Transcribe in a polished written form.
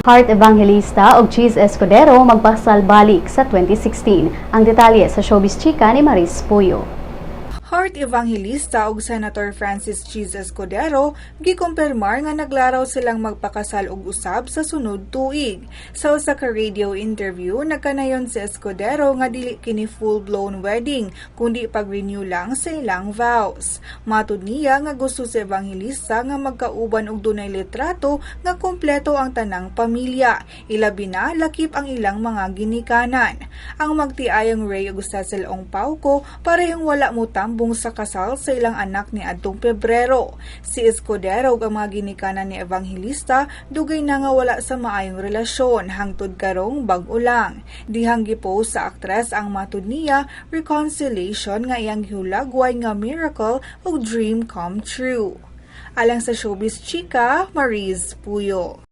Heart Evangelista o Chiz Escudero magpakasal balik sa 2016. Ang detalye sa Showbiz Chika ni Maris Puyo. Heart Evangelista ug Senator Francis Chiz Escudero gikumpirmar nga naglaraw silang magpakasal og usab sa sunod tuig. Sa usa ka radio interview, nagkanayon si Escudero nga dili kini full-blown wedding kundi pag-renew lang sa ilang vows. Matud niya nga gusto si Evangelista nga magkauban og dunay litrato nga kumpleto ang tanang pamilya, ilabi na lakip ang ilang mga ginikanan. Ang magtiayong Ray ug sa silong Pauko parehong wala mo sa kasal sa ilang anak ni adtong Pebrero. Si Escudero ug ang mga ginikanan ni Evangelista dugay na nga wala sa maayong relasyon hangtod karong bag-o lang. Dihang gipost sa aktres ang matud niya reconciliation nga iyang gihulagway nga miracle ug dream come true. Alang sa Showbiz Chika, Maris Puyo.